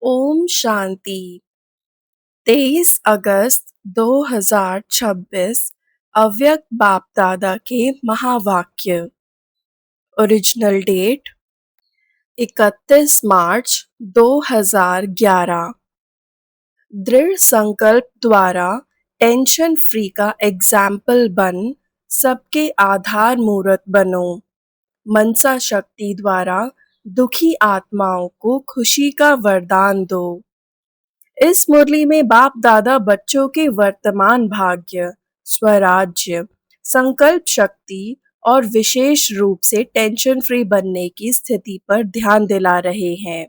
ओम शांति। 23 अगस्त 2026 अव्यक्त बाप दादा के महावाक्य। ओरिजिनल डेट 31 मार्च 2011। दृढ़ संकल्प द्वारा टेंशन फ्री का एग्जाम्पल बन सबके आधार मूर्त बनो। मनसा शक्ति द्वारा दुखी आत्माओं को खुशी का वरदान दो। इस मुरली में बाप दादा बच्चों के वर्तमान भाग्य, स्वराज्य, संकल्प शक्ति और विशेष रूप से टेंशन फ्री बनने की स्थिति पर ध्यान दिला रहे हैं।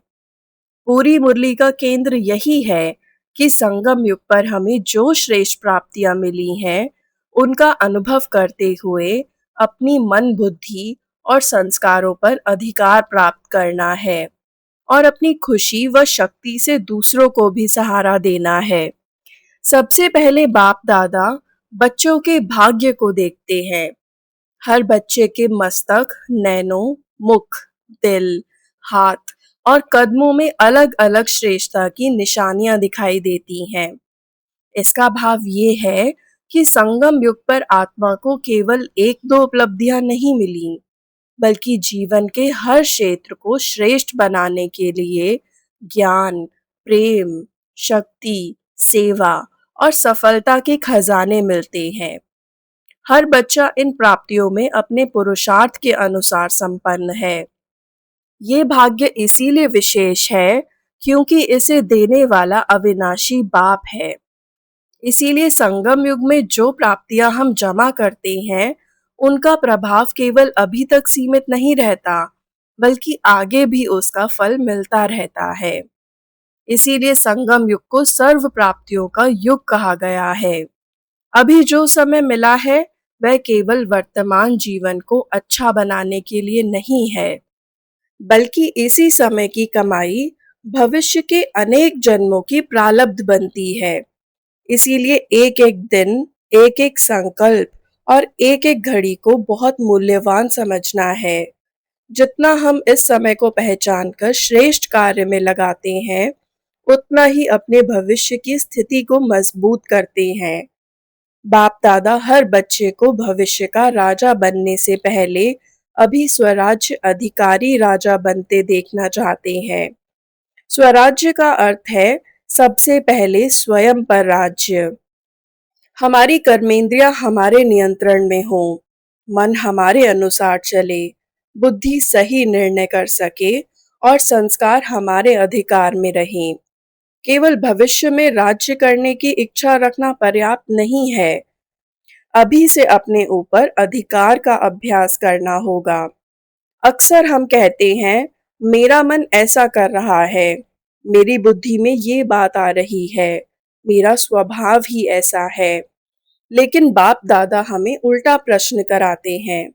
पूरी मुरली का केंद्र यही है कि संगम युग पर हमें जो श्रेष्ठ प्राप्तियां मिली हैं, उनका अनुभव करते हुए अपनी मन बुद्धि और संस्कारों पर अधिकार प्राप्त करना है और अपनी खुशी व शक्ति से दूसरों को भी सहारा देना है। सबसे पहले बाप दादा बच्चों के भाग्य को देखते हैं। हर बच्चे के मस्तक, नैनों, मुख, दिल, हाथ और कदमों में अलग अलग श्रेष्ठता की निशानियां दिखाई देती हैं। इसका भाव ये है कि संगम युग पर आत्मा को केवल एक दो उपलब्धियां नहीं मिली, बल्कि जीवन के हर क्षेत्र को श्रेष्ठ बनाने के लिए ज्ञान, प्रेम, शक्ति, सेवा और सफलता के खजाने मिलते हैं। हर बच्चा इन प्राप्तियों में अपने पुरुषार्थ के अनुसार संपन्न है। ये भाग्य इसीलिए विशेष है क्योंकि इसे देने वाला अविनाशी बाप है। इसीलिए संगम युग में जो प्राप्तियां हम जमा करते हैं, उनका प्रभाव केवल अभी तक सीमित नहीं रहता, बल्कि आगे भी उसका फल मिलता रहता है। इसीलिए संगम युग को सर्व प्राप्तियों का युग कहा गया है। अभी जो समय मिला है, वह केवल वर्तमान जीवन को अच्छा बनाने के लिए नहीं है, बल्कि इसी समय की कमाई भविष्य के अनेक जन्मों की प्रारब्ध बनती है। इसीलिए एक एक दिन, एक एक संकल्प और एक एक घड़ी को बहुत मूल्यवान समझना है। जितना हम इस समय को पहचानकर श्रेष्ठ कार्य में लगाते हैं, उतना ही अपने भविष्य की स्थिति को मजबूत करते हैं। बाप दादा हर बच्चे को भविष्य का राजा बनने से पहले अभी स्वराज्य अधिकारी राजा बनते देखना चाहते हैं। स्वराज्य का अर्थ है सबसे पहले स्वयं पर राज्य। हमारी कर्मेंद्रियां हमारे नियंत्रण में हो, मन हमारे अनुसार चले, बुद्धि सही निर्णय कर सके और संस्कार हमारे अधिकार में रहें। केवल भविष्य में राज्य करने की इच्छा रखना पर्याप्त नहीं है। अभी से अपने ऊपर अधिकार का अभ्यास करना होगा। अक्सर हम कहते हैं, मेरा मन ऐसा कर रहा है, मेरी बुद्धि में ये बात आ रही है, मेरा स्वभाव ही ऐसा है। लेकिन बाप दादा हमें उल्टा प्रश्न कराते हैं,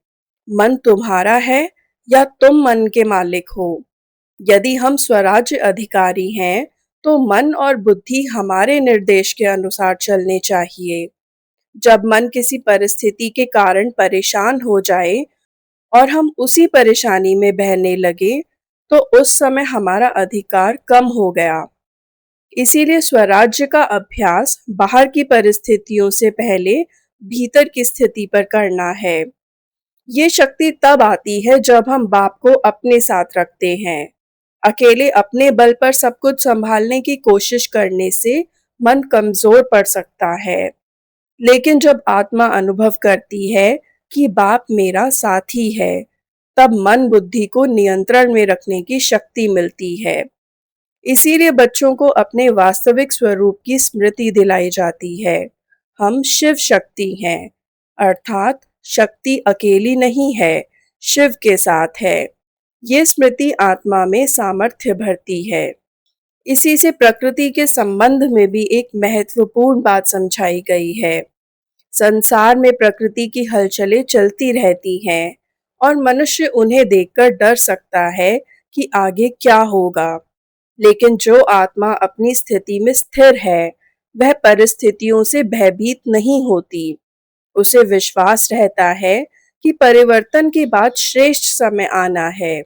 मन तुम्हारा है या तुम मन के मालिक हो? यदि हम स्वराज्य अधिकारी हैं, तो मन और बुद्धि हमारे निर्देश के अनुसार चलने चाहिए। जब मन किसी परिस्थिति के कारण परेशान हो जाए और हम उसी परेशानी में बहने लगे, तो उस समय हमारा अधिकार कम हो गया। इसीलिए स्वराज्य का अभ्यास बाहर की परिस्थितियों से पहले भीतर की स्थिति पर करना है। ये शक्ति तब आती है जब हम बाप को अपने साथ रखते हैं। अकेले अपने बल पर सब कुछ संभालने की कोशिश करने से मन कमजोर पड़ सकता है। लेकिन जब आत्मा अनुभव करती है कि बाप मेरा साथी है, तब मन बुद्धि को नियंत्रण में रखने की शक्ति मिलती है। इसीलिए बच्चों को अपने वास्तविक स्वरूप की स्मृति दिलाई जाती है। हम शिव शक्ति हैं, अर्थात शक्ति अकेली नहीं है, शिव के साथ है। ये स्मृति आत्मा में सामर्थ्य भरती है। इसी से प्रकृति के संबंध में भी एक महत्वपूर्ण बात समझाई गई है। संसार में प्रकृति की हलचलें चलती रहती हैं और मनुष्य उन्हें देखकर डर सकता है कि आगे क्या होगा। लेकिन जो आत्मा अपनी स्थिति में स्थिर है, वह परिस्थितियों से भयभीत नहीं होती। उसे विश्वास रहता है कि परिवर्तन के बाद श्रेष्ठ समय आना है।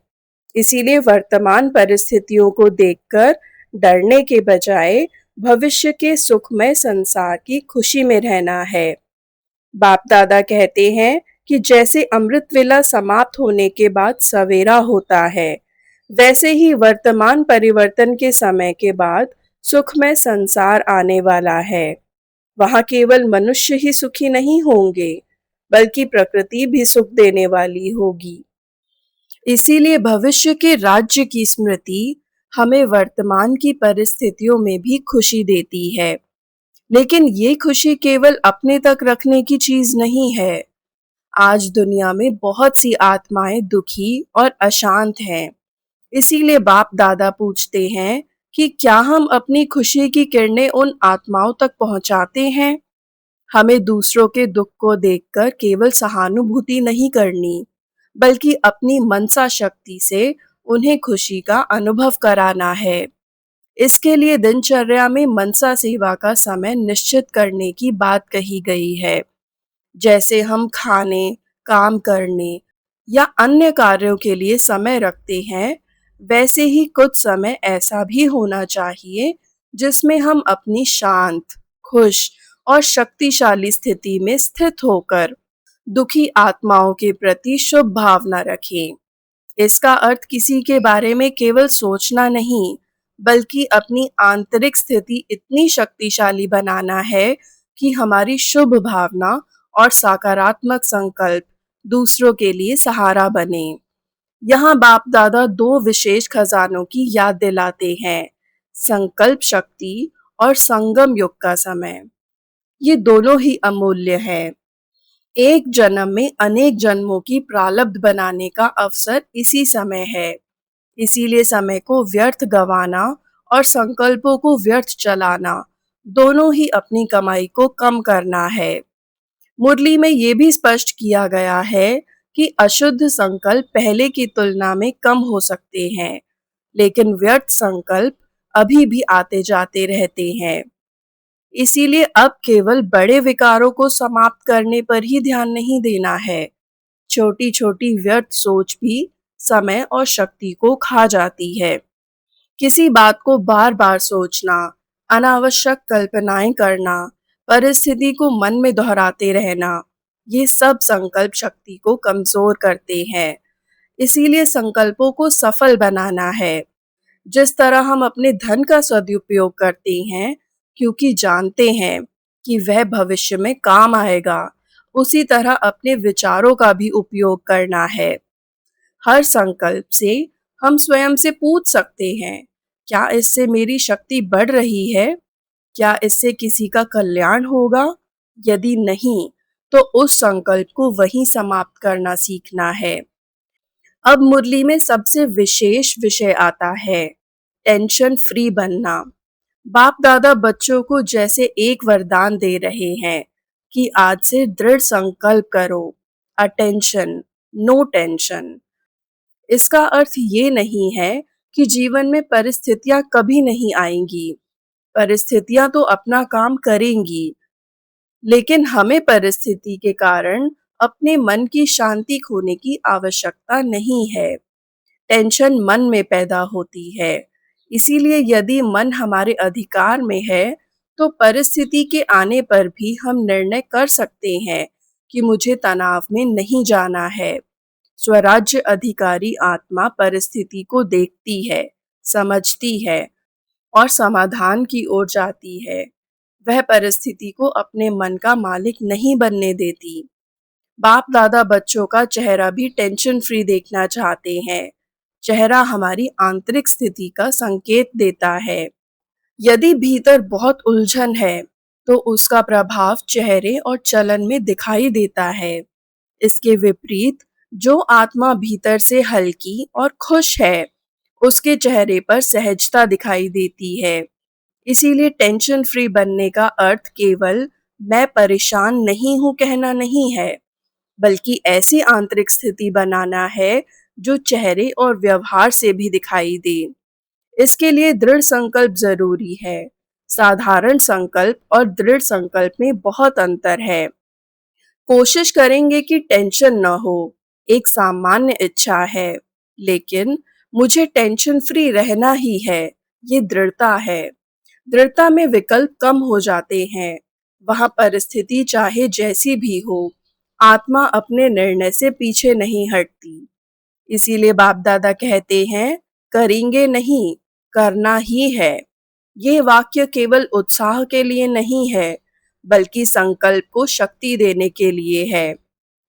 इसीलिए वर्तमान परिस्थितियों को देखकर डरने के बजाय भविष्य के सुखमय संसार की खुशी में रहना है। बाप दादा कहते हैं कि जैसे अमृत वेला समाप्त होने के बाद सवेरा होता है, वैसे ही वर्तमान परिवर्तन के समय के बाद सुखमय संसार आने वाला है। वहां केवल मनुष्य ही सुखी नहीं होंगे, बल्कि प्रकृति भी सुख देने वाली होगी। इसीलिए भविष्य के राज्य की स्मृति हमें वर्तमान की परिस्थितियों में भी खुशी देती है। लेकिन ये खुशी केवल अपने तक रखने की चीज नहीं है। आज दुनिया में बहुत सी आत्माएं दुखी और अशांत हैं। इसीलिए बाप दादा पूछते हैं कि क्या हम अपनी खुशी की किरणें उन आत्माओं तक पहुंचाते हैं। हमें दूसरों के दुख को देखकर केवल सहानुभूति नहीं करनी, बल्कि अपनी मनसा शक्ति से उन्हें खुशी का अनुभव कराना है। इसके लिए दिनचर्या में मनसा सेवा का समय निश्चित करने की बात कही गई है। जैसे हम खाने, काम करने या अन्य कार्यों के लिए समय रखते हैं, वैसे ही कुछ समय ऐसा भी होना चाहिए जिसमें हम अपनी शांत, खुश और शक्तिशाली स्थिति में स्थित होकर दुखी आत्माओं के प्रति शुभ भावना रखें। इसका अर्थ किसी के बारे में केवल सोचना नहीं, बल्कि अपनी आंतरिक स्थिति इतनी शक्तिशाली बनाना है कि हमारी शुभ भावना और सकारात्मक संकल्प दूसरों के लिए सहारा बने। यहाँ बाप दादा दो विशेष खजानों की याद दिलाते हैं, संकल्प शक्ति और संगम युग का समय। ये दोनों ही अमूल्य हैं। एक जन्म में अनेक जन्मों की प्रारब्ध बनाने का अवसर इसी समय है। इसीलिए समय को व्यर्थ गंवाना और संकल्पों को व्यर्थ चलाना, दोनों ही अपनी कमाई को कम करना है। मुरली में ये भी स्पष्ट किया गया है कि अशुद्ध संकल्प पहले की तुलना में कम हो सकते हैं, लेकिन व्यर्थ संकल्प अभी भी आते जाते रहते हैं। इसीलिए अब केवल बड़े विकारों को समाप्त करने पर ही ध्यान नहीं देना है। छोटी छोटी व्यर्थ सोच भी समय और शक्ति को खा जाती है। किसी बात को बार बार सोचना, अनावश्यक कल्पनाएं करना, परिस्थिति को मन में दोहराते रहना, ये सब संकल्प शक्ति को कमजोर करते हैं। इसीलिए संकल्पों को सफल बनाना है। जिस तरह हम अपने धन का सदुपयोग करते हैं, क्योंकि जानते हैं कि वह भविष्य में काम आएगा, उसी तरह अपने विचारों का भी उपयोग करना है। हर संकल्प से हम स्वयं से पूछ सकते हैं, क्या इससे मेरी शक्ति बढ़ रही है? क्या इससे किसी का कल्याण होगा? यदि नहीं, तो उस संकल्प को वहीं समाप्त करना सीखना है। अब मुरली में सबसे विशेष विषय आता है, टेंशन फ्री बनना। बाप दादा बच्चों को जैसे एक वरदान दे रहे हैं कि आज से दृढ़ संकल्प करो, अटेंशन, नो टेंशन। इसका अर्थ ये नहीं है कि जीवन में परिस्थितियां कभी नहीं आएंगी। परिस्थितियां तो अपना काम करेंगी, लेकिन हमें परिस्थिति के कारण अपने मन की शांति खोने की आवश्यकता नहीं है। टेंशन मन में पैदा होती है। इसीलिए यदि मन हमारे अधिकार में है, तो परिस्थिति के आने पर भी हम निर्णय कर सकते हैं कि मुझे तनाव में नहीं जाना है। स्वराज्य अधिकारी आत्मा परिस्थिति को देखती है, समझती है और समाधान की ओर जाती है। वह परिस्थिति को अपने मन का मालिक नहीं बनने देती। बाप दादा बच्चों का चेहरा भी टेंशन फ्री देखना चाहते हैं। चेहरा हमारी आंतरिक स्थिति का संकेत देता है। यदि भीतर बहुत उलझन है, तो उसका प्रभाव चेहरे और चलन में दिखाई देता है। इसके विपरीत जो आत्मा भीतर से हल्की और खुश है, उसके चेहरे पर सहजता दिखाई देती है। इसीलिए टेंशन फ्री बनने का अर्थ केवल मैं परेशान नहीं हूं कहना नहीं है, बल्कि ऐसी आंतरिक स्थिति बनाना है जो चेहरे और व्यवहार से भी दिखाई दे। इसके लिए दृढ़ संकल्प जरूरी है। साधारण संकल्प और दृढ़ संकल्प में बहुत अंतर है। कोशिश करेंगे कि टेंशन न हो, एक सामान्य इच्छा है, लेकिन मुझे टेंशन फ्री रहना ही है, ये दृढ़ता है। दृढ़ता में विकल्प कम हो जाते हैं। वहाँ परिस्थिति चाहे जैसी भी हो, आत्मा अपने निर्णय से पीछे नहीं हटती। इसीलिए बाप दादा कहते हैं, करेंगे नहीं, करना ही है। ये वाक्य केवल उत्साह के लिए नहीं है, बल्कि संकल्प को शक्ति देने के लिए है।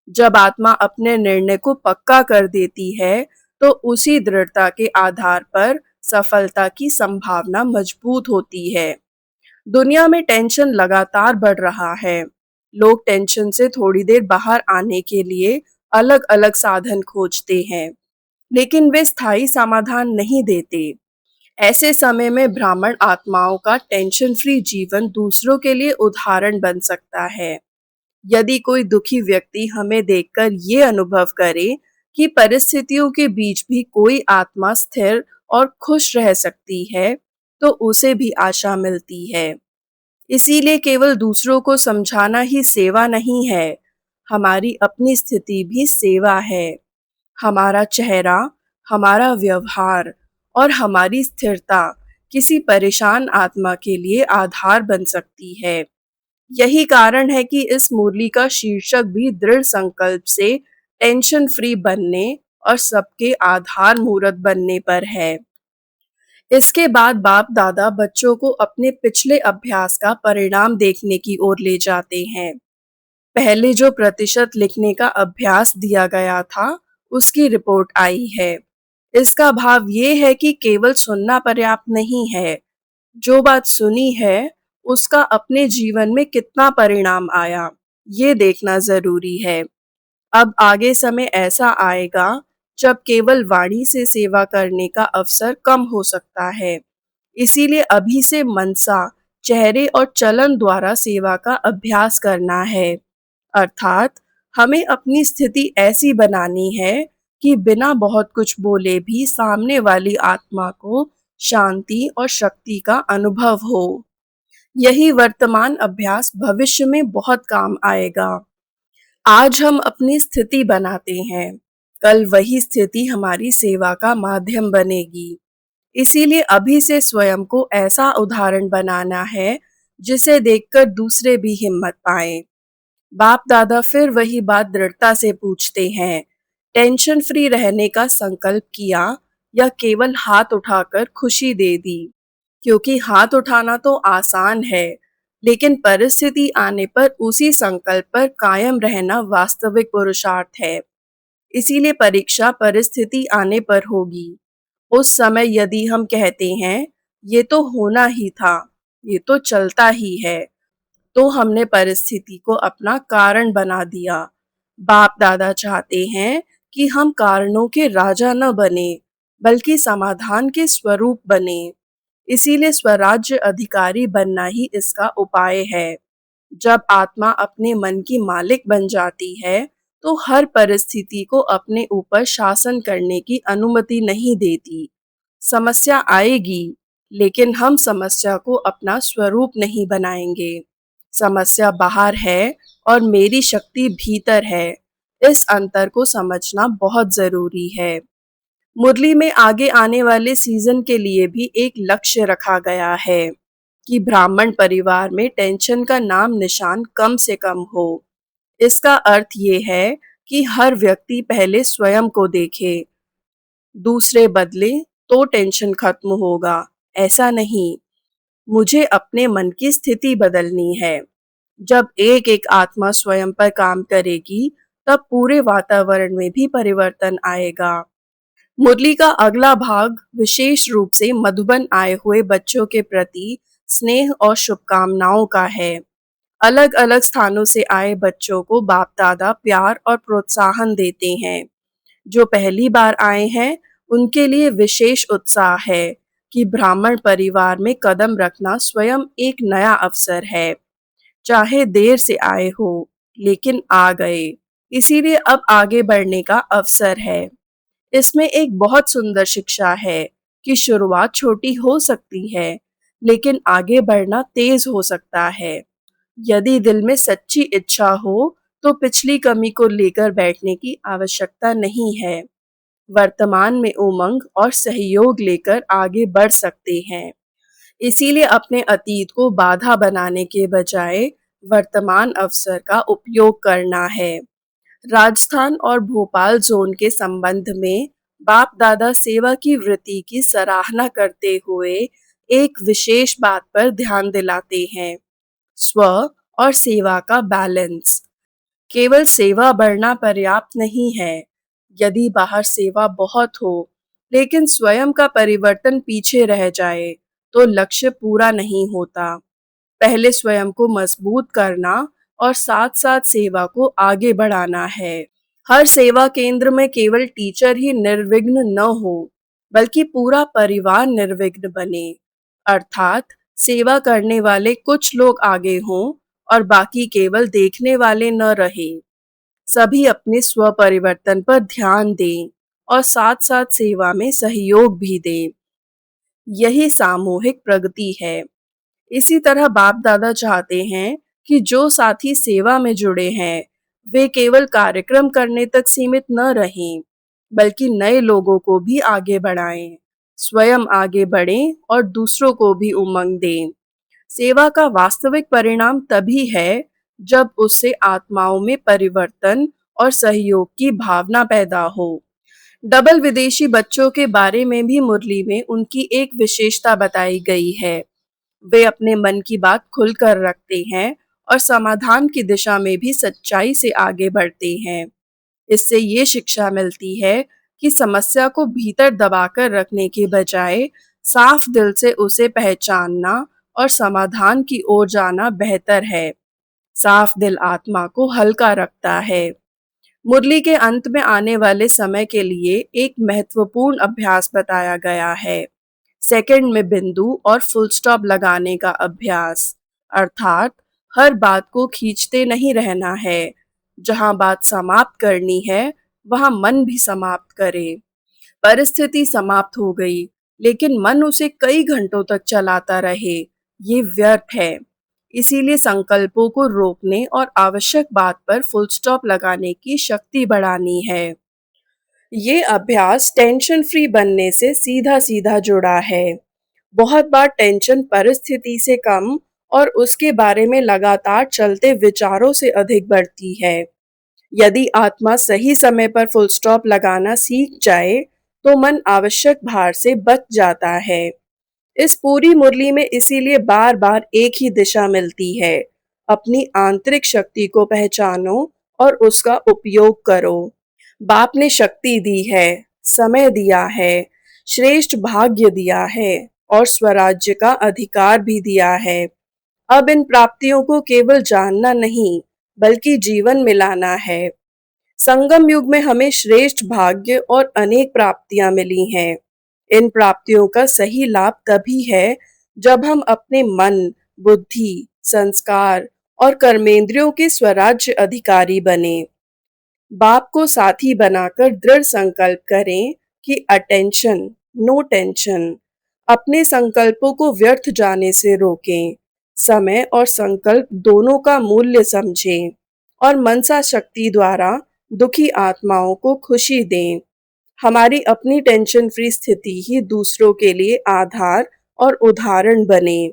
जब आत्मा अपने निर्णय को पक्का कर देती है, तो उसी दृढ़ता के आधार पर सफलता की संभावना मजबूत होती है। दुनिया में टेंशन लगातार बढ़ रहा है। लोग टेंशन से थोड़ी देर बाहर आने के लिए अलग-अलग साधन खोजते हैं, लेकिन वे स्थायी समाधान नहीं देते। ऐसे समय में ब्राह्मण आत्माओं का टेंशन फ्री जीवन दूसरों के लिए उदाहरण बन सकता है। यदि कोई दुखी व्यक्ति हमें देखकर ये अनुभव करे कि परिस्थितियों के बीच भी कोई आत्मा स्थिर और खुश रह सकती है, तो उसे भी आशा मिलती है। इसीलिए केवल दूसरों को समझाना ही सेवा नहीं है, हमारी अपनी स्थिति भी सेवा है। हमारा चेहरा, हमारा व्यवहार और हमारी स्थिरता किसी परेशान आत्मा के लिए आधार बन सकती है। यही कारण है कि इस मुरली का शीर्षक भी दृढ़ संकल्प से टेंशन फ्री बनने और सबके आधार मूरत बनने पर है। इसके बाद बाप दादा बच्चों को अपने पिछले अभ्यास का परिणाम देखने की ओर ले जाते हैं। पहले जो प्रतिशत लिखने का अभ्यास दिया गया था, उसकी रिपोर्ट आई है। इसका भाव ये है कि केवल सुनना पर्याप्त नहीं है। जो बात सुनी है, उसका अपने जीवन में कितना परिणाम आया, ये देखना ज़रूरी है। अब आगे समय ऐसा आएगा, जब केवल वाणी से सेवा करने का अवसर कम हो सकता है। इसीलिए अभी से मनसा, चेहरे और चलन द्वारा सेवा का अभ्यास करना है। अर्थात हमें अपनी स्थिति ऐसी बनानी है कि बिना बहुत कुछ बोले भी सामने वाली आत्मा को शांति और शक्ति का अनुभव हो। यही वर्तमान अभ्यास भविष्य में बहुत काम आएगा। आज हम अपनी स्थिति बनाते हैं, कल वही स्थिति हमारी सेवा का माध्यम बनेगी। इसीलिए अभी से स्वयं को ऐसा उदाहरण बनाना है, जिसे देखकर दूसरे भी हिम्मत पाएं। बाप दादा फिर वही बात दृढ़ता से पूछते हैं, टेंशन फ्री रहने का संकल्प किया या केवल हाथ उठाकर खुशी दे दी? क्योंकि हाथ उठाना तो आसान है, लेकिन परिस्थिति आने पर उसी संकल्प पर कायम रहना वास्तविक पुरुषार्थ है। इसीलिए परीक्षा परिस्थिति आने पर होगी। उस समय यदि हम कहते हैं, ये तो होना ही था, ये तो चलता ही है, तो हमने परिस्थिति को अपना कारण बना दिया। बाप दादा चाहते हैं कि हम कारणों के राजा न बने, बल्कि समाधान के स्वरूप बने। इसीलिए स्वराज्य अधिकारी बनना ही इसका उपाय है। जब आत्मा अपने मन की मालिक बन जाती है, तो हर परिस्थिति को अपने ऊपर शासन करने की अनुमति नहीं देती। समस्या आएगी, लेकिन हम समस्या को अपना स्वरूप नहीं बनाएंगे। समस्या बाहर है और मेरी शक्ति भीतर है। इस अंतर को समझना बहुत जरूरी है। मुरली में आगे आने वाले सीजन के लिए भी एक लक्ष्य रखा गया है कि ब्राह्मण परिवार में टेंशन का नाम निशान कम से कम हो। इसका अर्थ ये है कि हर व्यक्ति पहले स्वयं को देखे, दूसरे बदले तो टेंशन खत्म होगा। ऐसा नहीं, मुझे अपने मन की स्थिति बदलनी है। जब एक एक आत्मा स्वयं पर काम करेगी, तब पूरे वातावरण में भी परिवर्तन आएगा। मुरली का अगला भाग विशेष रूप से मधुबन आए हुए बच्चों के प्रति स्नेह और शुभकामनाओं का है। अलग अलग स्थानों से आए बच्चों को बाप दादा प्यार और प्रोत्साहन देते हैं। जो पहली बार आए हैं, उनके लिए विशेष उत्साह है कि ब्राह्मण परिवार में कदम रखना स्वयं एक नया अवसर है। चाहे देर से आए हो, लेकिन आ गए। इसीलिए अब आगे बढ़ने का अवसर है। इसमें एक बहुत सुंदर शिक्षा है कि शुरुआत छोटी हो सकती है, लेकिन आगे बढ़ना तेज हो सकता है। यदि दिल में सच्ची इच्छा हो, तो पिछली कमी को लेकर बैठने की आवश्यकता नहीं है। वर्तमान में उमंग और सहयोग लेकर आगे बढ़ सकते हैं। इसीलिए अपने अतीत को बाधा बनाने के बजाय वर्तमान अवसर का उपयोग करना है। राजस्थान और भोपाल जोन के संबंध में बाप दादा सेवा की वृत्ति की सराहना करते हुए एक विशेष बात पर ध्यान दिलाते हैं। स्व और सेवा का बैलेंस। केवल सेवा बढ़ना पर्याप्त नहीं है। यदि बाहर सेवा बहुत हो लेकिन स्वयं का परिवर्तन पीछे रह जाए तो लक्ष्य पूरा नहीं होता। पहले स्वयं को मजबूत करना और साथ साथ सेवा को आगे बढ़ाना है। हर सेवा केंद्र में केवल टीचर ही निर्विघ्न न हो, बल्कि पूरा परिवार निर्विघ्न बने। अर्थात सेवा करने वाले कुछ लोग आगे हों और बाकी केवल देखने वाले न रहे। सभी अपने स्व परिवर्तन पर ध्यान दें और साथ साथ सेवा में सहयोग भी दें। यही सामूहिक प्रगति है। इसी तरह बाप दादा चाहते हैं कि जो साथी सेवा में जुड़े हैं वे केवल कार्यक्रम करने तक सीमित न रहें, बल्कि नए लोगों को भी आगे बढ़ाएं, स्वयं आगे बढ़ें और दूसरों को भी उमंग दें। सेवा का वास्तविक परिणाम तभी है जब उससे आत्माओं में परिवर्तन और सहयोग की भावना पैदा हो। डबल विदेशी बच्चों के बारे में भी मुरली में उनकी एक विशेषता बताई गई है। वे अपने मन की बात खुलकर रखते हैं और समाधान की दिशा में भी सच्चाई से आगे बढ़ते हैं। इससे ये शिक्षा मिलती है कि समस्या को भीतर दबाकर रखने के बजाय साफ दिल से उसे पहचानना और समाधान की ओर जाना बेहतर है। साफ दिल आत्मा को हल्का रखता है। मुरली के अंत में आने वाले समय के लिए एक महत्वपूर्ण अभ्यास बताया गया है। सेकंड में बिंदु और फुल स्टॉप लगाने का अभ्यास। अर्थात हर बात को खींचते नहीं रहना है। जहां बात समाप्त करनी है वहां मन भी समाप्त करे। परिस्थिति समाप्त हो गई लेकिन मन उसे कई घंटों तक चलाता रहे, ये व्यर्थ है। इसीलिए संकल्पों को रोकने और आवश्यक बात पर फुल स्टॉप लगाने की शक्ति बढ़ानी है। ये अभ्यास टेंशन फ्री बनने से सीधा सीधा जुड़ा है। बहुत बार टेंशन परिस्थिति से कम और उसके बारे में लगातार चलते विचारों से अधिक बढ़ती है। यदि आत्मा सही समय पर फुल स्टॉप लगाना सीख जाए तो मन आवश्यक भार से बच जाता है। इस पूरी मुरली में इसीलिए बार बार एक ही दिशा मिलती है। अपनी आंतरिक शक्ति को पहचानो और उसका उपयोग करो। बाप ने शक्ति दी है, समय दिया है, श्रेष्ठ भाग्य दिया है और स्वराज्य का अधिकार भी दिया है। अब इन प्राप्तियों को केवल जानना नहीं, बल्कि जीवन में लाना है। संगम युग में हमें श्रेष्ठ भाग्य और अनेक प्राप्तियां मिली हैं। इन प्राप्तियों का सही लाभ तभी है जब हम अपने मन, बुद्धि, संस्कार और कर्मेंद्रियों के स्वराज्य अधिकारी बने। बाप को साथी बनाकर दृढ़ संकल्प करें कि अटेंशन, नो टेंशन। अपने संकल्पों को व्यर्थ जाने से रोकें। समय और संकल्प दोनों का मूल्य समझें और मनसा शक्ति द्वारा दुखी आत्माओं को खुशी दें। हमारी अपनी टेंशन फ्री स्थिति ही दूसरों के लिए आधार और उदाहरण बने।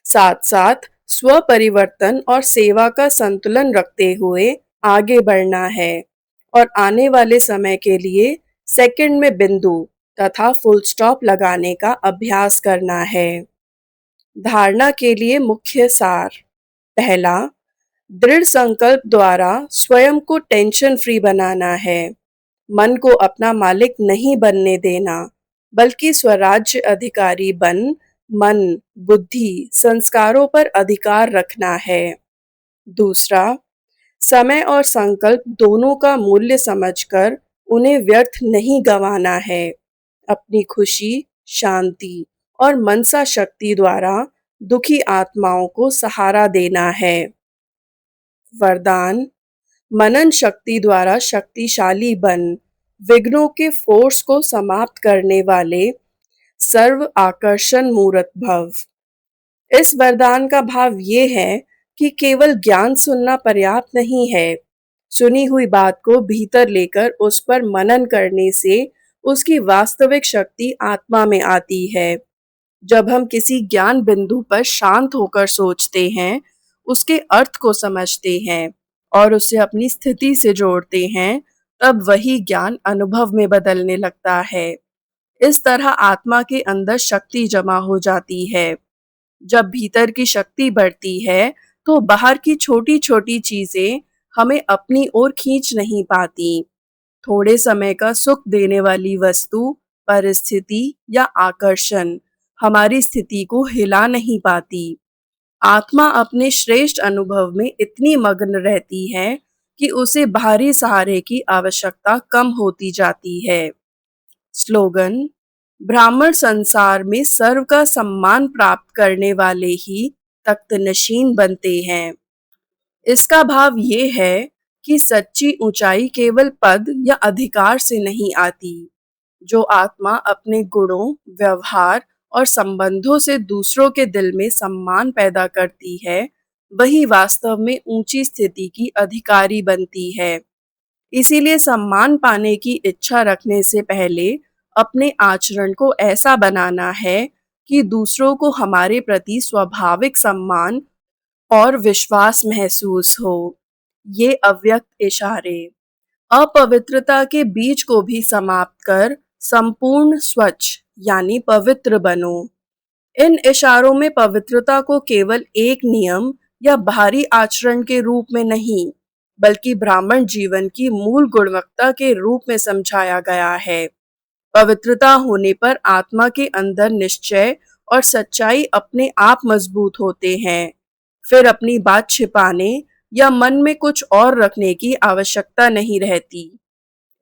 साथ साथ स्व परिवर्तन और सेवा का संतुलन रखते हुए आगे बढ़ना है और आने वाले समय के लिए सेकंड में बिंदु तथा फुल स्टॉप लगाने का अभ्यास करना है। धारणा के लिए मुख्य सार। पहला, दृढ़ संकल्प द्वारा स्वयं को टेंशन फ्री बनाना है। मन को अपना मालिक नहीं बनने देना, बल्कि स्वराज्य अधिकारी बन मन, बुद्धि, संस्कारों पर अधिकार रखना है। दूसरा, समय और संकल्प दोनों का मूल्य समझकर उन्हें व्यर्थ नहीं गंवाना है। अपनी खुशी, शांति और मनसा शक्ति द्वारा दुखी आत्माओं को सहारा देना है। वरदान, मनन शक्ति द्वारा शक्तिशाली बन विघ्नों के फोर्स को समाप्त करने वाले सर्व आकर्षण मूर्त भव। इस वरदान का भाव ये है कि केवल ज्ञान सुनना पर्याप्त नहीं है। सुनी हुई बात को भीतर लेकर उस पर मनन करने से उसकी वास्तविक शक्ति आत्मा में आती है। जब हम किसी ज्ञान बिंदु पर शांत होकर सोचते हैं, उसके अर्थ को समझते हैं और उसे अपनी स्थिति से जोड़ते हैं, तब वही ज्ञान अनुभव में बदलने लगता है। इस तरह आत्मा के अंदर शक्ति जमा हो जाती है। जब भीतर की शक्ति बढ़ती है, तो बाहर की छोटी-छोटी चीजें हमें अपनी ओर खींच नहीं पाती। थोड़े समय का सुख देने वाली वस्तु, परिस्थिति या आकर्षण हमारी स्थिति को हिला नहीं पाती। आत्मा अपने श्रेष्ठ अनुभव में इतनी मग्न रहती है कि उसे बाहरी सहारे की आवश्यकता कम होती जाती है। स्लोगन: ब्राह्मण संसार में सर्व का सम्मान प्राप्त करने वाले ही तख्तनशीन बनते हैं। इसका भाव ये है कि सच्ची ऊंचाई केवल पद या अधिकार से नहीं आती। जो आत्मा अपने गुणों, व्यवहार और संबंधों से दूसरों के दिल में सम्मान पैदा करती है, वही वास्तव में ऊंची स्थिति की अधिकारी बनती है। इसीलिए सम्मान पाने की इच्छा रखने से पहले अपने आचरण को ऐसा बनाना है कि दूसरों को हमारे प्रति स्वाभाविक सम्मान और विश्वास महसूस हो। ये अव्यक्त इशारे अपवित्रता के बीज को भी समाप्त कर संपूर्ण स्वच्छ यानी पवित्र बनो। इन इशारों में पवित्रता को केवल एक नियम या बाहरी आचरण के रूप में नहीं, बल्कि ब्राह्मण जीवन की मूल गुणवत्ता के रूप में समझाया गया है। पवित्रता होने पर आत्मा के अंदर निश्चय और सच्चाई अपने आप मजबूत होते हैं। फिर अपनी बात छिपाने या मन में कुछ और रखने की आवश्यकता नहीं रहती।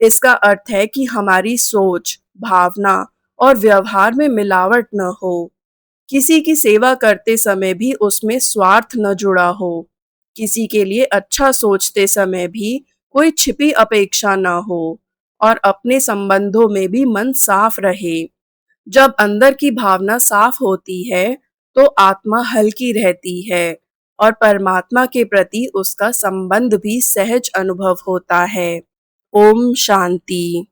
इसका अर्थ है कि हमारी सोच, भावना और व्यवहार में मिलावट न हो। किसी की सेवा करते समय भी उसमें स्वार्थ न जुड़ा हो। किसी के लिए अच्छा सोचते समय भी कोई छिपी अपेक्षा न हो और अपने संबंधों में भी मन साफ रहे। जब अंदर की भावना साफ होती है, तो आत्मा हल्की रहती है और परमात्मा के प्रति उसका संबंध भी सहज अनुभव होता है। ओम शांति।